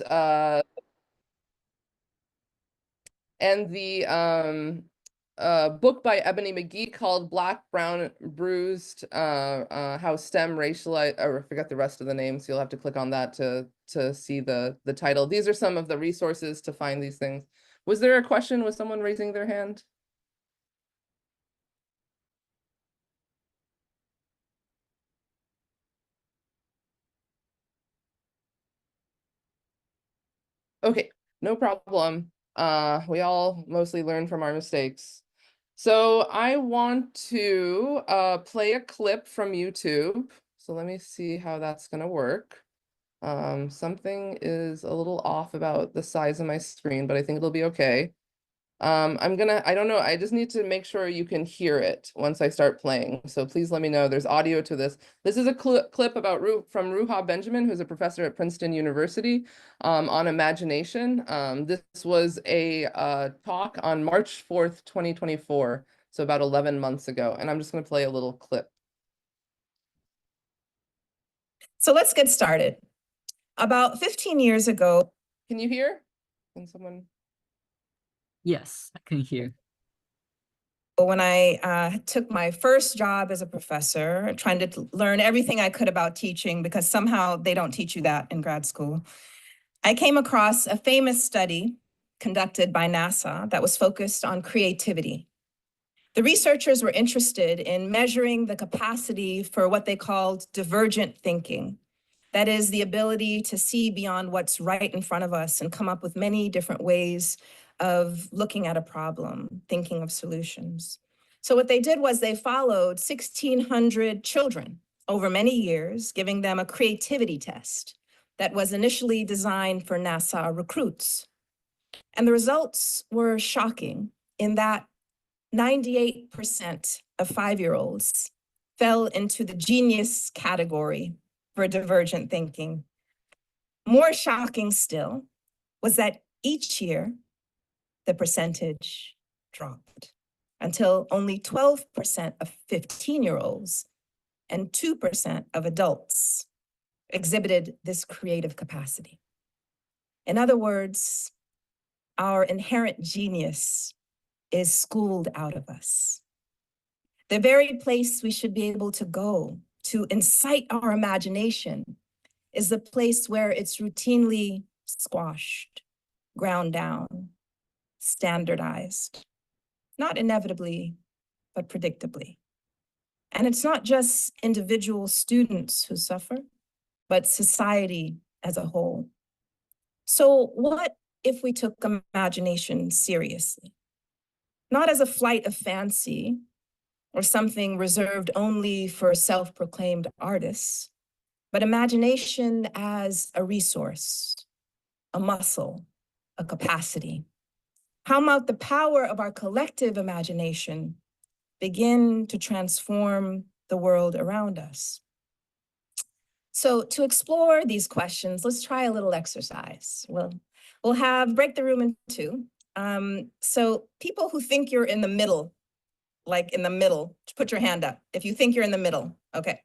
uh, and the book by Ebony McGee called Black, Brown, Bruised, How STEM Racialized, or I forget the rest of the names. You'll have to click on that to see the title. These are some of the resources to find these things. Was there a question? Was someone raising their hand? Okay, no problem. We all mostly learn from our mistakes. So I want to play a clip from YouTube. So let me see how that's gonna work. Something is a little off about the size of my screen, but I think it'll be okay. I don't know, I just need to make sure you can hear it once I start playing. So please let me know. There's audio to this. This is a clip about from Ruha Benjamin, who's a professor at Princeton University, on imagination. This was a talk on March 4th, 2024. So about 11 months ago. And I'm just going to play a little clip. So let's get started. About 15 years ago. Can you hear? Can someone? Yes, I can hear. When I took my first job as a professor, trying to learn everything I could about teaching, because somehow they don't teach you that in grad school, I came across a famous study conducted by NASA that was focused on creativity. The researchers were interested in measuring the capacity for what they called divergent thinking. That is the ability to see beyond what's right in front of us and come up with many different ways of looking at a problem, thinking of solutions. So what they did was they followed 1,600 children over many years, giving them a creativity test that was initially designed for NASA recruits. And the results were shocking in that 98% of 5-year-olds fell into the genius category for divergent thinking. More shocking still was that each year, the percentage dropped until only 12% of 15-year-olds and 2% of adults exhibited this creative capacity. In other words, our inherent genius is schooled out of us. The very place we should be able to go to incite our imagination is the place where it's routinely squashed, ground down, standardized, not inevitably, but predictably. And it's not just individual students who suffer, but society as a whole. So what if we took imagination seriously? Not as a flight of fancy or something reserved only for self-proclaimed artists, but imagination as a resource, a muscle, a capacity. How might the power of our collective imagination begin to transform the world around us? So to explore these questions, let's try a little exercise. We'll break the room in two. So people who think you're in the middle, like in the middle, put your hand up. If you think you're in the middle, okay.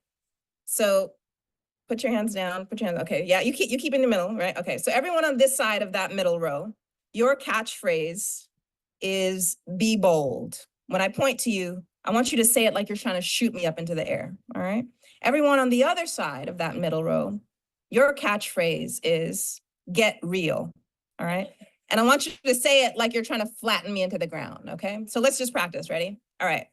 So put your hands down, put your hands, okay. Yeah, you keep in the middle, right? Okay, so everyone on this side of that middle row, your catchphrase is be bold. When I point to you, I want you to say it like you're trying to shoot me up into the air, all right? Everyone on the other side of that middle row, your catchphrase is get real, all right? And I want you to say it like you're trying to flatten me into the ground, okay? So let's just practice, ready? All right.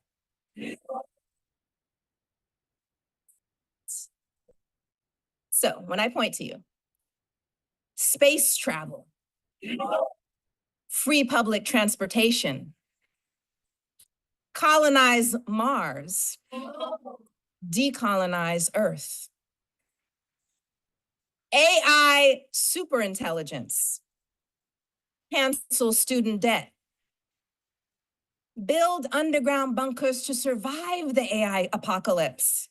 So when I point to you, space travel, free public transportation, colonize Mars, decolonize Earth, AI superintelligence, cancel student debt, build underground bunkers to survive the AI apocalypse,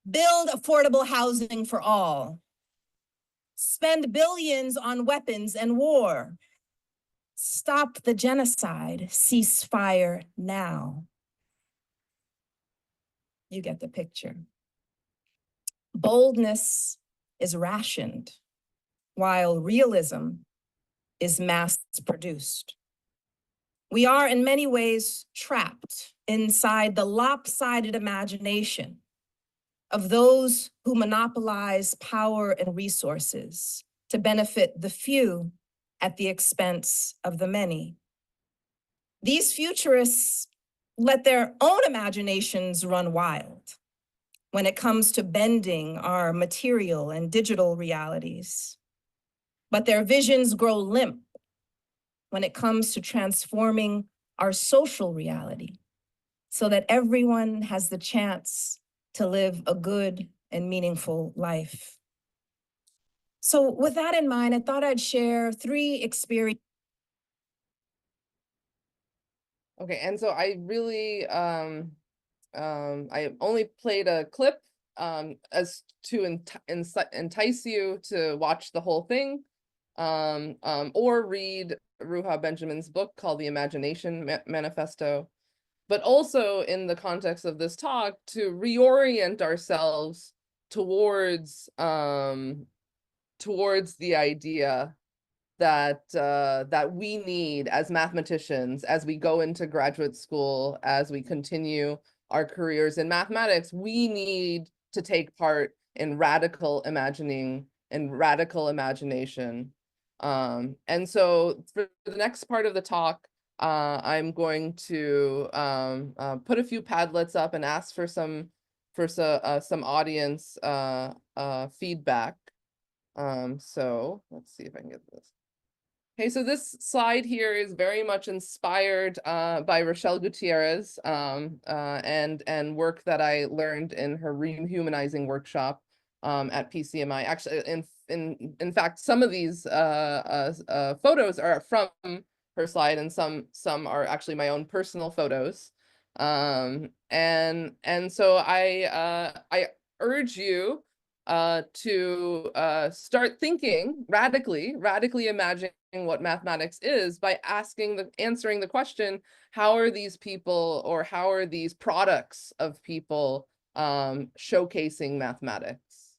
build affordable housing for all, spend billions on weapons and war, stop the genocide, cease fire now. You get the picture. Boldness is rationed. while realism is mass-produced. We are in many ways trapped inside the lopsided imagination of those who monopolize power and resources to benefit the few at the expense of the many. These futurists let their own imaginations run wild when it comes to bending our material and digital realities. But their visions grow limp when it comes to transforming our social reality so that everyone has the chance to live a good and meaningful life. So with that in mind, I thought I'd share 3 experiences. Okay, and so I really I only played a clip as to entice you to watch the whole thing, or read Ruha Benjamin's book called The Imagination Manifesto, but also in the context of this talk to reorient ourselves towards the idea that that we need as mathematicians, as we go into graduate school, as we continue our careers in mathematics, we need to take part in radical imagining and radical imagination. And so for the next part of the talk, I'm going to put a few Padlets up and ask for some audience feedback. So let's see if I can get this. Okay, so this slide here is very much inspired by Rochelle Gutierrez and work that I learned in her rehumanizing workshop at PCMI. Actually, in fact, some of these photos are from her slide, and some are actually my own personal photos. And so I urge you to start thinking radically imagining what mathematics is by answering the question, how are these people, or how are these products of people showcasing mathematics?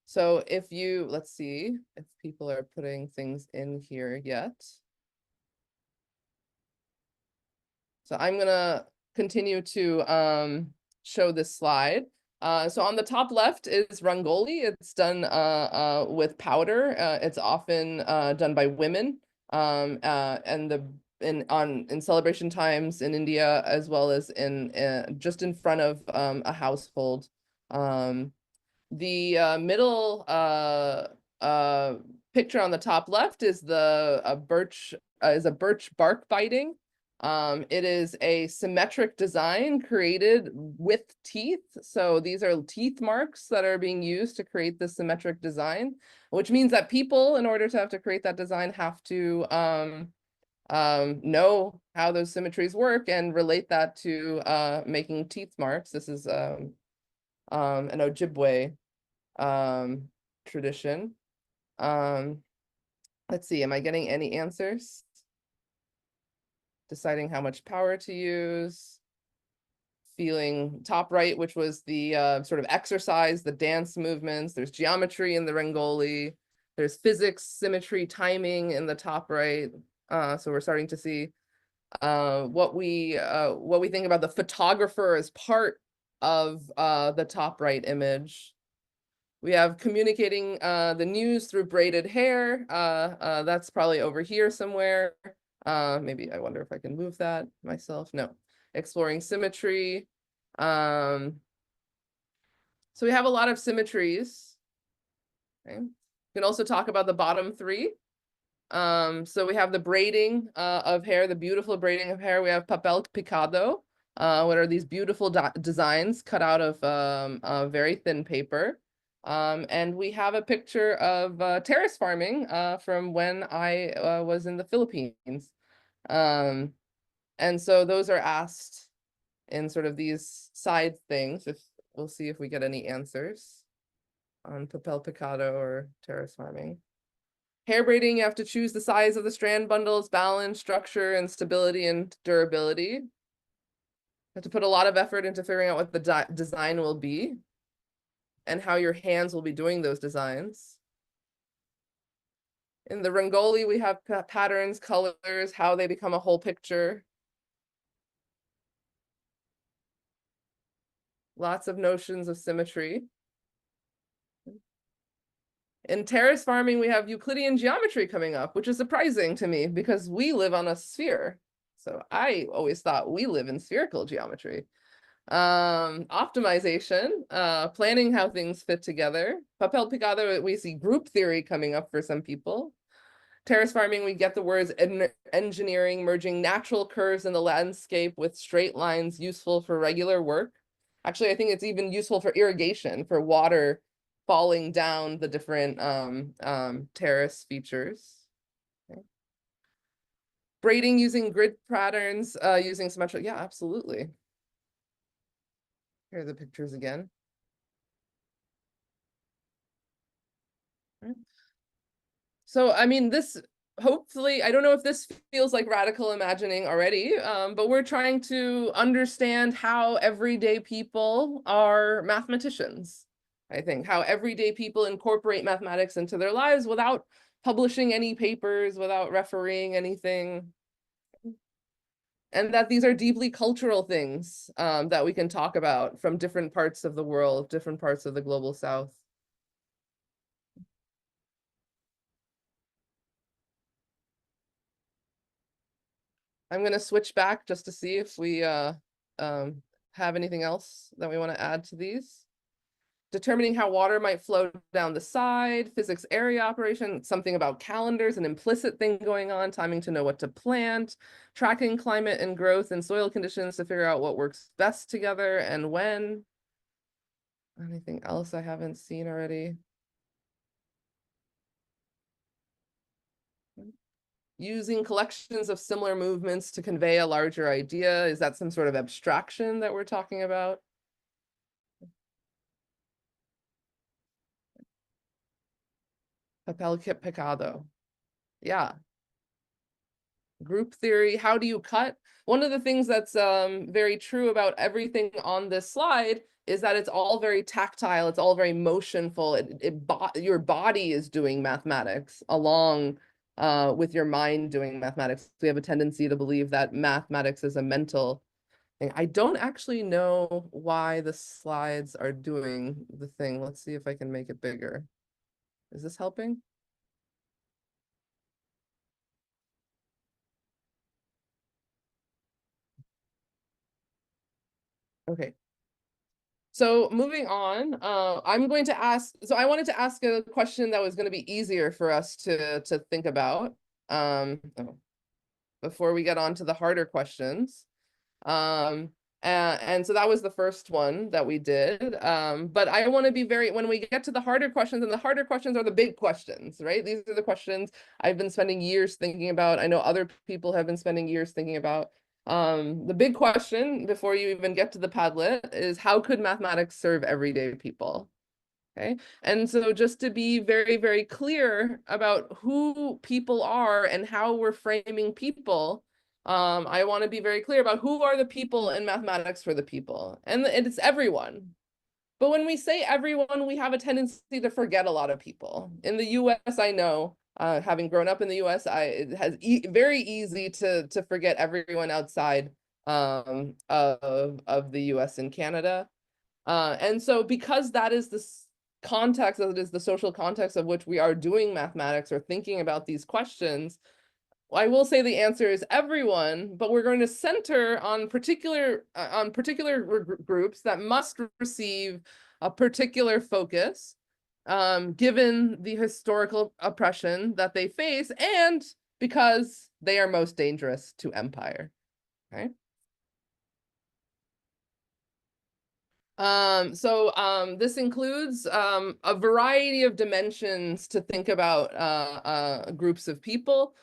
So let's see if people are putting things in here yet. So I'm gonna continue to show this slide. So on the top left is Rangoli. It's done with powder. It's often done by women, and in celebration times in India, as well as in just in front of a household. The middle picture on the top left is a birch bark binding. It is a symmetric design created with teeth. So these are teeth marks that are being used to create this symmetric design, which means that people, in order to create that design, have to know how those symmetries work and relate that to making teeth marks. This is an Ojibwe tradition. Let's see, am I getting any answers? Deciding how much power to use, feeling top right, which was the sort of exercise, the dance movements. There's geometry in the Rangoli. There's physics, symmetry, timing in the top right. So we're starting to see what we think about the photographer as part of the top right image. We have communicating the news through braided hair. That's probably over here somewhere. Maybe I wonder if I can move that myself. No. Exploring symmetry. So we have a lot of symmetries. Okay. We can also talk about the bottom 3. So we have the braiding of hair, the beautiful braiding of hair. We have papel picado, what are these beautiful designs cut out of very thin paper. And we have a picture of terrace farming from when I was in the Philippines. And so those are asked in sort of these side things. We'll see if we get any answers on papel picado or terrace farming. Hair braiding, you have to choose the size of the strand bundles, balance, structure, and stability and durability. You have to put a lot of effort into figuring out what the design will be and how your hands will be doing those designs. In the Rangoli, we have patterns, colors, how they become a whole picture. Lots of notions of symmetry. In terrace farming, we have Euclidean geometry coming up, which is surprising to me because we live on a sphere. So I always thought we live in spherical geometry. Optimization, planning how things fit together. Papel picado, we see group theory coming up for some people. Terrace farming, we get the words engineering, merging natural curves in the landscape with straight lines, useful for regular work. Actually, I think it's even useful for irrigation, for water falling down the different terrace features. Okay. Braiding using grid patterns, using symmetric, yeah, absolutely. Here are the pictures again. So, I mean, this hopefully, I don't know if this feels like radical imagining already, but we're trying to understand how everyday people are mathematicians. I think how everyday people incorporate mathematics into their lives without publishing any papers, without refereeing anything. And that these are deeply cultural things that we can talk about from different parts of the world, different parts of the global South. I'm going to switch back just to see if we have anything else that we want to add to these. Determining how water might flow down the side, physics area operation, something about calendars, an implicit thing going on, timing to know what to plant, tracking climate and growth and soil conditions to figure out what works best together and when. Anything else I haven't seen already? Using collections of similar movements to convey a larger idea. Is that some sort of abstraction that we're talking about? Papel picado. Yeah. Group theory, how do you cut? One of the things that's very true about everything on this slide is that it's all very tactile, it's all very motionful. Your body is doing mathematics along with your mind doing mathematics. We have a tendency to believe that mathematics is a mental thing. I don't actually know why the slides are doing the thing. Let's see if I can make it bigger. Is this helping? Okay. So moving on, I'm going to ask, so I wanted to ask a question that was going to be easier for us to think about before we get on to the harder questions. And so that was the first one that we did. But I want to be when we get to the harder questions, and the harder questions are the big questions, right? These are the questions I've been spending years thinking about. I know other people have been spending years thinking about. The big question before you even get to the Padlet is how could mathematics serve everyday people? Okay. And so just to be very, very clear about who people are and how we're framing people, I want to be very clear about who are the people in mathematics for the people. And it's everyone. But when we say everyone, we have a tendency to forget a lot of people. In the US, I know, having grown up in the US, it has very easy to forget everyone outside of the US and Canada. And so because that is the context, that is the social context of which we are doing mathematics or thinking about these questions, I will say the answer is everyone, but we're going to center on particular groups that must receive a particular focus, given the historical oppression that they face and because they are most dangerous to empire. Okay. This includes a variety of dimensions to think about groups of people.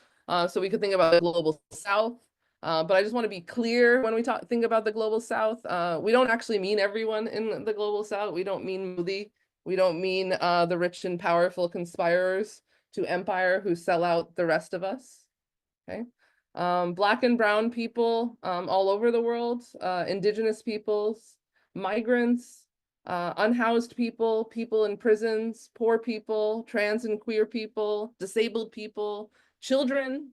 So we could think about the global South, but I just want to be clear when we think about the global South, we don't actually mean everyone in the global South. We don't mean Moody. We don't mean the rich and powerful conspirers to empire who sell out the rest of us. Okay. Black and brown people all over the world, indigenous peoples, migrants, unhoused people, people in prisons, poor people, trans and queer people, disabled people, children,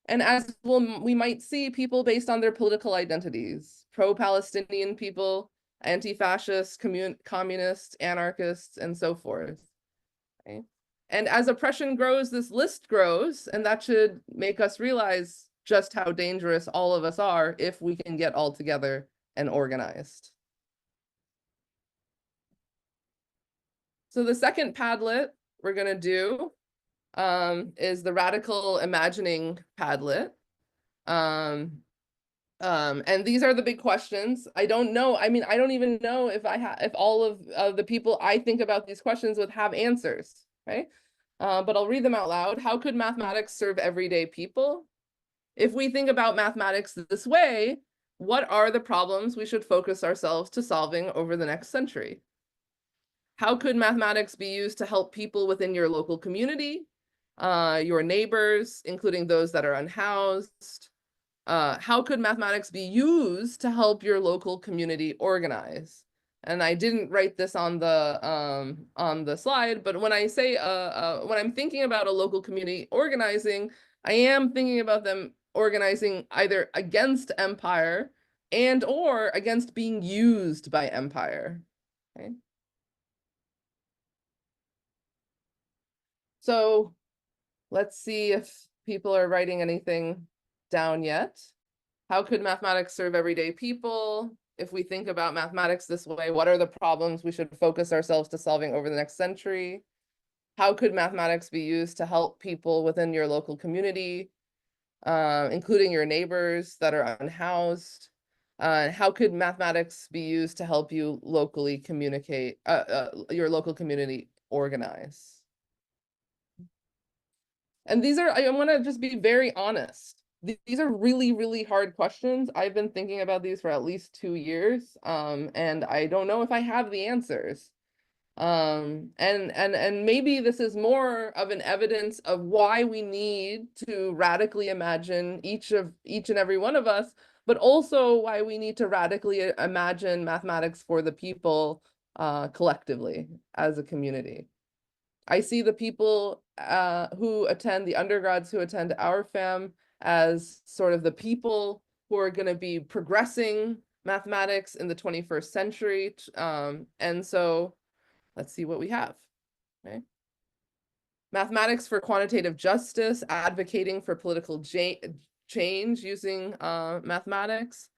and as we might see, people based on their political identities, pro-Palestinian people, anti-fascists, communists, anarchists, and so forth. Okay? And as oppression grows, this list grows, and that should make us realize just how dangerous all of us are if we can get all together and organized. So the second Padlet we're going to do is the Radical Imagining Padlet. And these are the big questions. I don't know. I mean, I don't even know if if all of the people I think about these questions would have answers, right? But I'll read them out loud. How could mathematics serve everyday people? If we think about mathematics this way, what are the problems we should focus ourselves to solving over the next century? How could mathematics be used to help people within your local community, your neighbors, including those that are unhoused? How could mathematics be used to help your local community organize? And I didn't write this on the slide, but when I say when I'm thinking about a local community organizing, I am thinking about them organizing either against empire and or against being used by empire. Okay. So let's see if people are writing anything down yet. How could mathematics serve everyday people? If we think about mathematics this way, what are the problems we should focus ourselves to solving over the next century? How could mathematics be used to help people within your local community, including your neighbors that are unhoused? How could mathematics be used to help you locally communicate, your local community organize? And these are, I want to just be very honest. These are really, really hard questions. I've been thinking about these for at least 2 years, and I don't know if I have the answers. And maybe this is more of an evidence of why we need to radically imagine each and every one of us, but also why we need to radically imagine mathematics for the people, collectively as a community. I see the people who attend, the undergrads who attend our FAM, as sort of the people who are going to be progressing mathematics in the 21st century. And so let's see what we have. Okay. Mathematics for quantitative justice, advocating for political change using mathematics.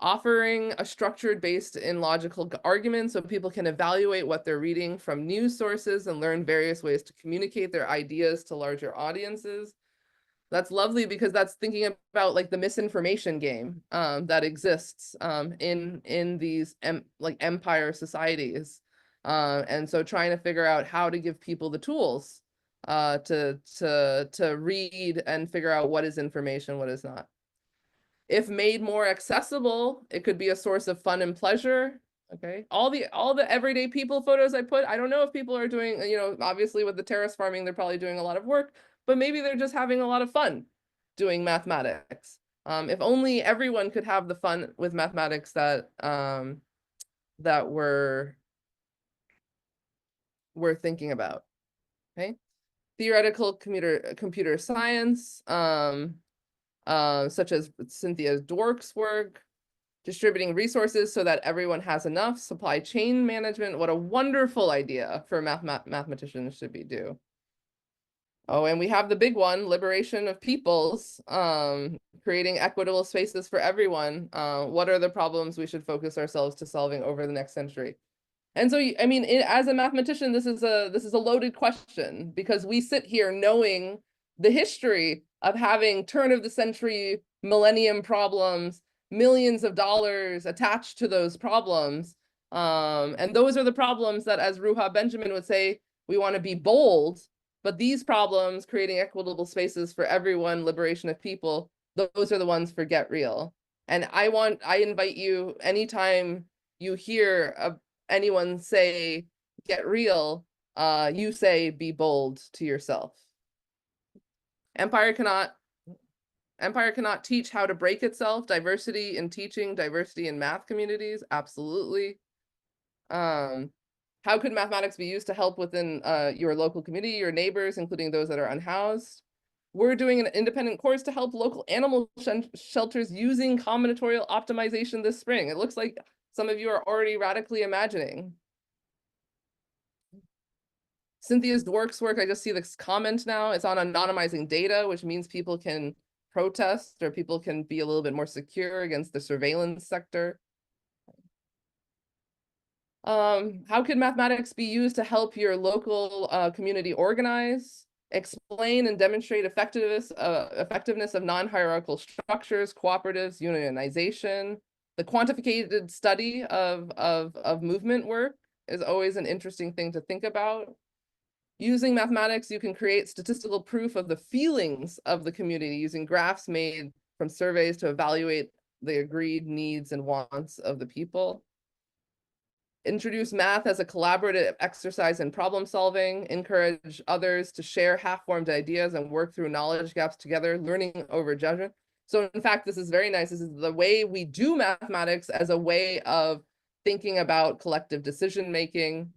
Offering a structured based in logical arguments so people can evaluate what they're reading from news sources and learn various ways to communicate their ideas to larger audiences. That's lovely because that's thinking about like the misinformation game that exists in these like empire societies. And so trying to figure out how to give people the tools to read and figure out what is information, what is not. If made more accessible, it could be a source of fun and pleasure. Okay. All the everyday people photos I put, I don't know if people are doing, obviously with the terrace farming, they're probably doing a lot of work, but maybe they're just having a lot of fun doing mathematics. If only everyone could have the fun with mathematics that we're thinking about. Okay. Theoretical computer science, such as Cynthia Dwork's work, distributing resources so that everyone has enough, supply chain management. What a wonderful idea for mathematicians should be do. Oh, and we have the big one, liberation of peoples, creating equitable spaces for everyone. What are the problems we should focus ourselves to solving over the next century? And so, I mean, as a mathematician, this is a loaded question because we sit here knowing the history of having turn of the century millennium problems, millions of dollars attached to those problems. And those are the problems that, as Ruha Benjamin would say, we want to be bold, but these problems, creating equitable spaces for everyone, liberation of people, those are the ones for Get Real. And I invite you, anytime you hear anyone say Get Real, you say be bold to yourself. Empire cannot teach how to break itself. Diversity in teaching, diversity in math communities, absolutely. How could mathematics be used to help within your local community, your neighbors, including those that are unhoused? We're doing an independent course to help local animal shelters using combinatorial optimization this spring. It looks like some of you are already radically imagining. Cynthia's Dwork's work, I just see this comment now. It's on anonymizing data, which means people can protest or people can be a little bit more secure against the surveillance sector. How can mathematics be used to help your local community organize, explain and demonstrate effectiveness of non-hierarchical structures, cooperatives, unionization? The quantified study of movement work is always an interesting thing to think about. Using mathematics, you can create statistical proof of the feelings of the community using graphs made from surveys to evaluate the agreed needs and wants of the people. Introduce math as a collaborative exercise in problem solving, encourage others to share half-formed ideas and work through knowledge gaps together, learning over judgment. So in fact, this is very nice. This is the way we do mathematics as a way of thinking about collective decision-making.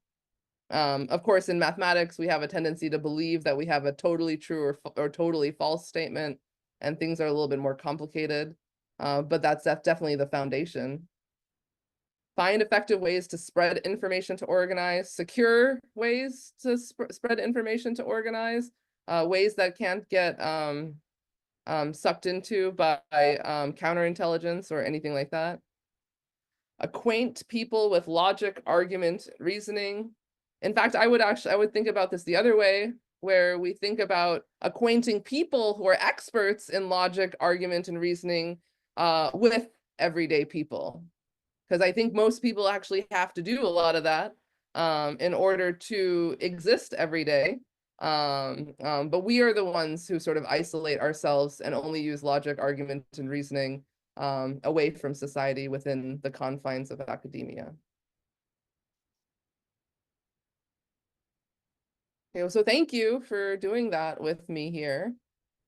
Of course, in mathematics, we have a tendency to believe that we have a totally true or totally false statement, and things are a little bit more complicated, but that's definitely the foundation. Find effective ways to spread information to organize, secure ways to spread information to organize, ways that can't get sucked into by counterintelligence or anything like that. Acquaint people with logic, argument, reasoning. In fact, I would think about this the other way, where we think about acquainting people who are experts in logic, argument, and reasoning with everyday people. Because I think most people actually have to do a lot of that in order to exist every day. But we are the ones who sort of isolate ourselves and only use logic, argument, and reasoning away from society within the confines of academia. Okay, so thank you for doing that with me here.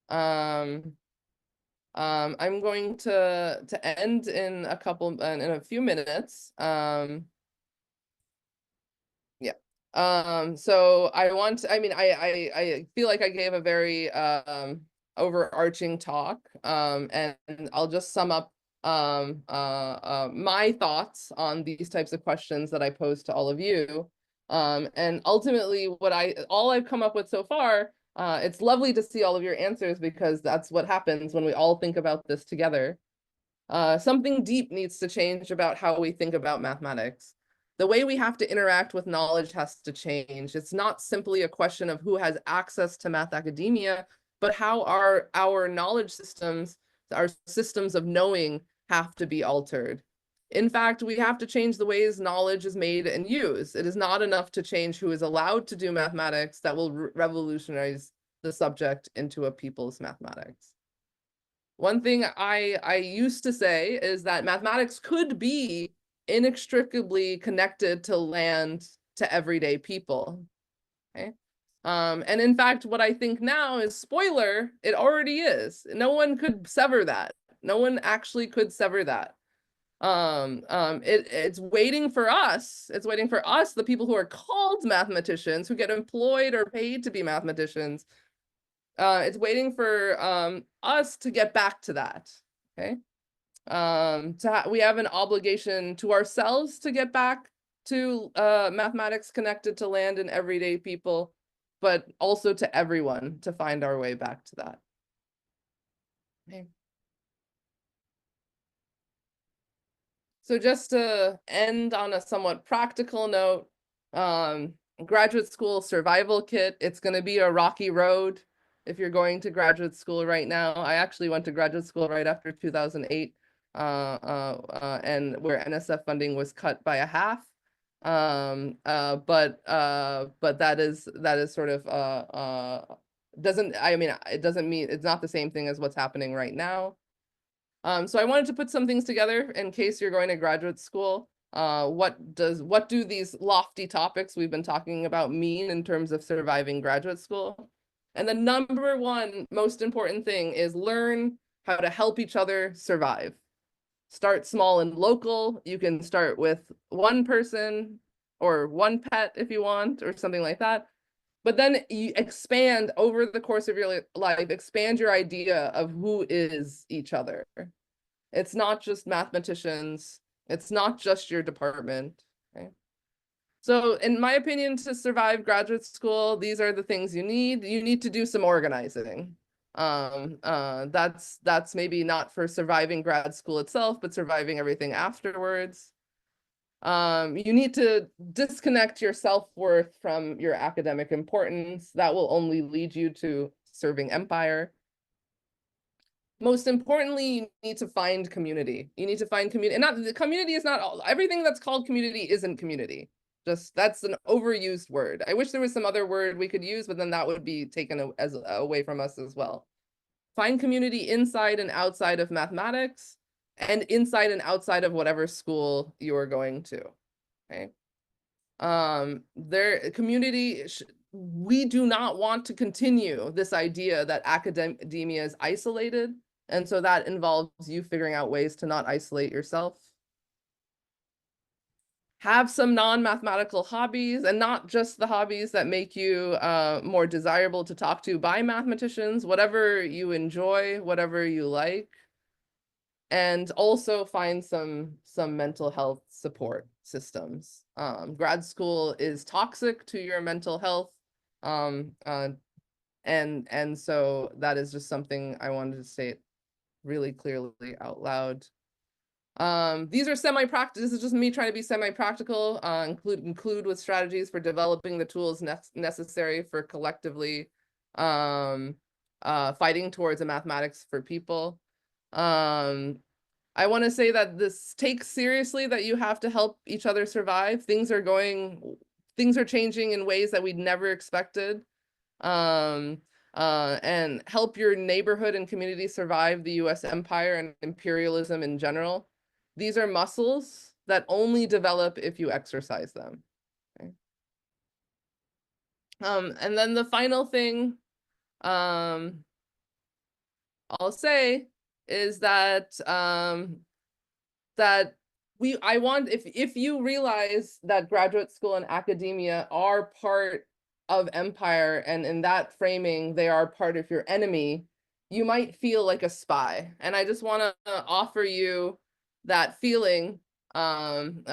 I'm going to end in a few minutes. Yeah. So I feel like I gave a very overarching talk. And I'll just sum up my thoughts on these types of questions that I pose to all of you. And ultimately all I've come up with so far, it's lovely to see all of your answers because that's what happens when we all think about this together. Something deep needs to change about how we think about mathematics. The way we have to interact with knowledge has to change. It's not simply a question of who has access to math academia, but how our knowledge systems, our systems of knowing have to be altered. In fact, we have to change the ways knowledge is made and used. It is not enough to change who is allowed to do mathematics that will revolutionize the subject into a people's mathematics. One thing I used to say is that mathematics could be inextricably connected to land, to everyday people. Okay. And in fact, what I think now is, spoiler, it already is. No one could sever that. No one actually could sever that. It's waiting for us. It's waiting for us, the people who are called mathematicians, who get employed or paid to be mathematicians. It's waiting for us to get back to that. Okay. We have an obligation to ourselves to get back to mathematics connected to land and everyday people, but also to everyone to find our way back to that. Okay. So just to end on a somewhat practical note, graduate school survival kit, it's going to be a rocky road if you're going to graduate school right now. I actually went to graduate school right after 2008, and where NSF funding was cut by a half. But that is sort of it doesn't mean it's not the same thing as what's happening right now. So I wanted to put some things together in case you're going to graduate school. What do these lofty topics we've been talking about mean in terms of surviving graduate school? And the number one most important thing is learn how to help each other survive. Start small and local. You can start with one person or one pet if you want, or something like that. But then you expand over the course of your life, expand your idea of who is each other. It's not just mathematicians. It's not just your department. Okay? So in my opinion, to survive graduate school, these are the things you need. You need to do some organizing. That's maybe not for surviving grad school itself, but surviving everything afterwards. You need to disconnect your self-worth from your academic importance. That will only lead you to serving empire. Most importantly, you need to find community. You need to find community, and not the community is not all, everything that's called community isn't community. Just that's an overused word. I wish there was some other word we could use, but then that would be taken as away from us as well. Find community inside and outside of mathematics, and inside and outside of whatever school you are going to. Okay. Their community, we do not want to continue this idea that academia is isolated. And so that involves you figuring out ways to not isolate yourself. Have some non-mathematical hobbies, and not just the hobbies that make you more desirable to talk to by mathematicians, whatever you enjoy, whatever you like. And also find some mental health support systems. Grad school is toxic to your mental health. And so that is just something I wanted to state really clearly out loud. These are semi-practical. This is just me trying to be semi-practical, include with strategies for developing the tools necessary for collectively fighting towards a mathematics for people. I want to say that this takes seriously that you have to help each other survive. Things are changing in ways that we'd never expected. And help your neighborhood and community survive the US empire and imperialism in general. These are muscles that only develop if you exercise them. Okay? And then the final thing I'll say is that if you realize that graduate school and academia are part of empire, and in that framing they are part of your enemy, you might feel like a spy. And I just want to offer you that feeling and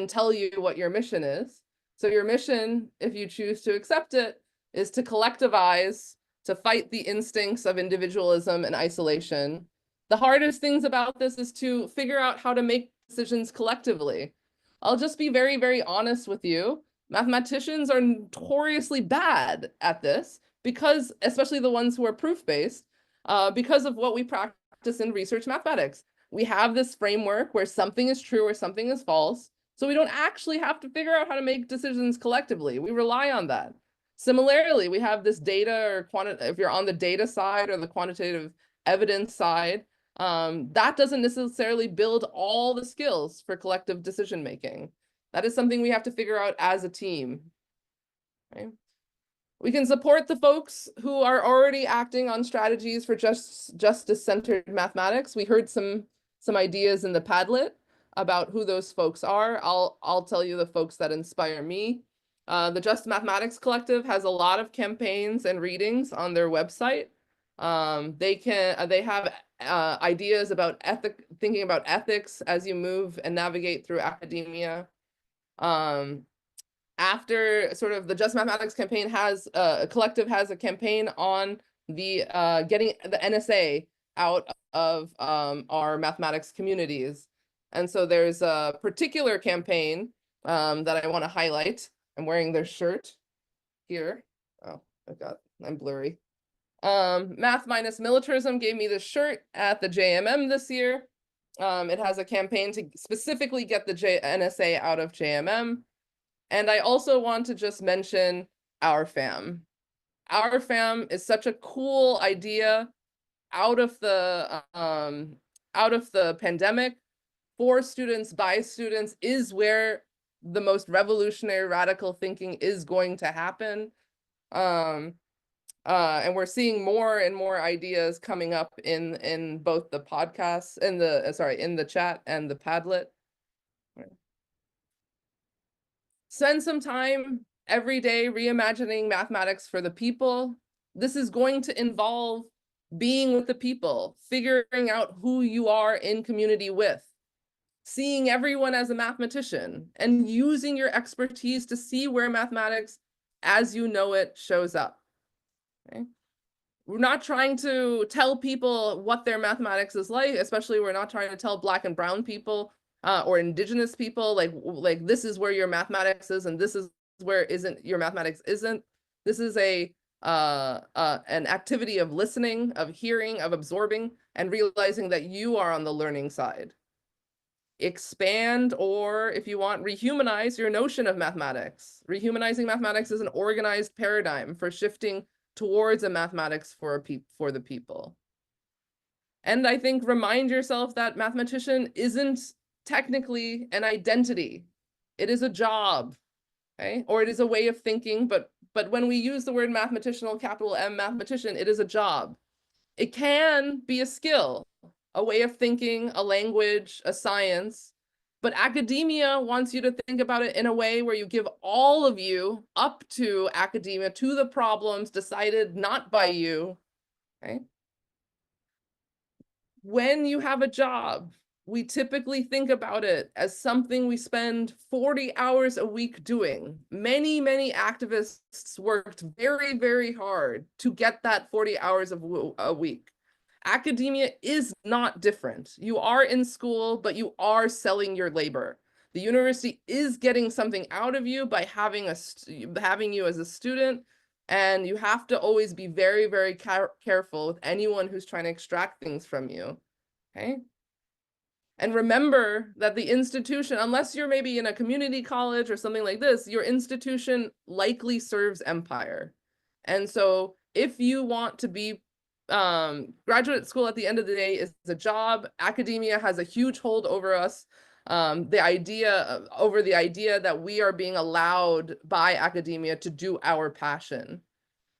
tell you what your mission is. So your mission, if you choose to accept it, is to collectivize, to fight the instincts of individualism and isolation. The hardest things about this is to figure out how to make decisions collectively. I'll just be very, very honest with you. Mathematicians are notoriously bad at this because, especially the ones who are proof-based, because of what we practice in research mathematics. We have this framework where something is true or something is false, so we don't actually have to figure out how to make decisions collectively. We rely on that. Similarly, we have this data, or if you're on the data side or the quantitative evidence side, that doesn't necessarily build all the skills for collective decision making. That is something we have to figure out as a team. Right? We can support the folks who are already acting on strategies for justice-centered mathematics. We heard some ideas in the Padlet about who those folks are. I'll tell you the folks that inspire me. The Just Mathematics Collective has a lot of campaigns and readings on their website. They have ideas about thinking about ethics as you move and navigate through academia. After sort of the Just Mathematics campaign collective has a campaign on the getting the NSA out of our mathematics communities. And so there's a particular campaign that I want to highlight. I'm wearing their shirt here. Oh my God, I'm blurry. Math Minus Militarism gave me this shirt at the JMM this year. It has a campaign to specifically get the NSA out of JMM. And I also want to just mention Our Fam. Our Fam is such a cool idea out of the pandemic, for students, by students, is where the most revolutionary radical thinking is going to happen. And we're seeing more and more ideas coming up in both the podcasts, in the chat and the Padlet. Spend some time every day reimagining mathematics for the people. This is going to involve being with the people, figuring out who you are in community with, seeing everyone as a mathematician, and using your expertise to see where mathematics as you know it shows up. Okay? We're not trying to tell people what their mathematics is like, especially we're not trying to tell Black and brown people or indigenous people like this is where your mathematics is and this is where isn't your mathematics isn't. This is an activity of listening, of hearing, of absorbing, and realizing that you are on the learning side. Expand, or if you want, rehumanize your notion of mathematics. Rehumanizing mathematics is an organized paradigm for shifting towards a mathematics for the people. And I think remind yourself that mathematician isn't technically an identity. It is a job, okay? Or it is a way of thinking, but when we use the word mathematician, capital M, mathematician, it is a job. It can be a skill, a way of thinking, a language, a science, but academia wants you to think about it in a way where you give all of you up to academia, to the problems decided not by you, okay? When you have a job, we typically think about it as something we spend 40 hours a week doing. Many, many activists worked very, very hard to get that 40 hours a week. Academia is not different. You are in school, but you are selling your labor. The university is getting something out of you by having you as a student, and you have to always be very, very careful with anyone who's trying to extract things from you, okay? And remember that the institution, unless you're maybe in a community college or something like this, your institution likely serves empire. And so if you want to be graduate school at the end of the day is a job. Academia has a huge hold over us. The idea that we are being allowed by academia to do our passion.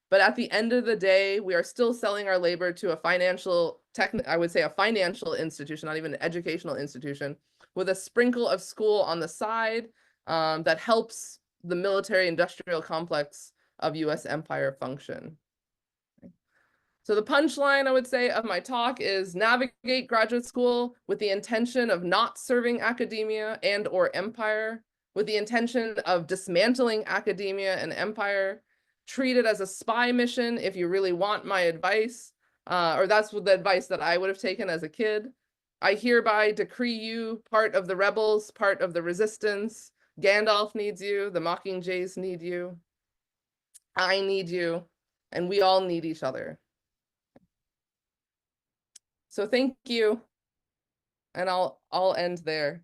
But at the end of the day, we are still selling our labor to a financial institution, not even an educational institution, with a sprinkle of school on the side that helps the military industrial complex of US empire function. So the punchline, I would say, of my talk is navigate graduate school with the intention of not serving academia and or empire, with the intention of dismantling academia and empire. Treat it as a spy mission if you really want my advice, or that's the advice that I would have taken as a kid. I hereby decree you part of the rebels, part of the resistance. Gandalf needs you, the Mockingjays need you. I need you, and we all need each other. So thank you, and I'll end there.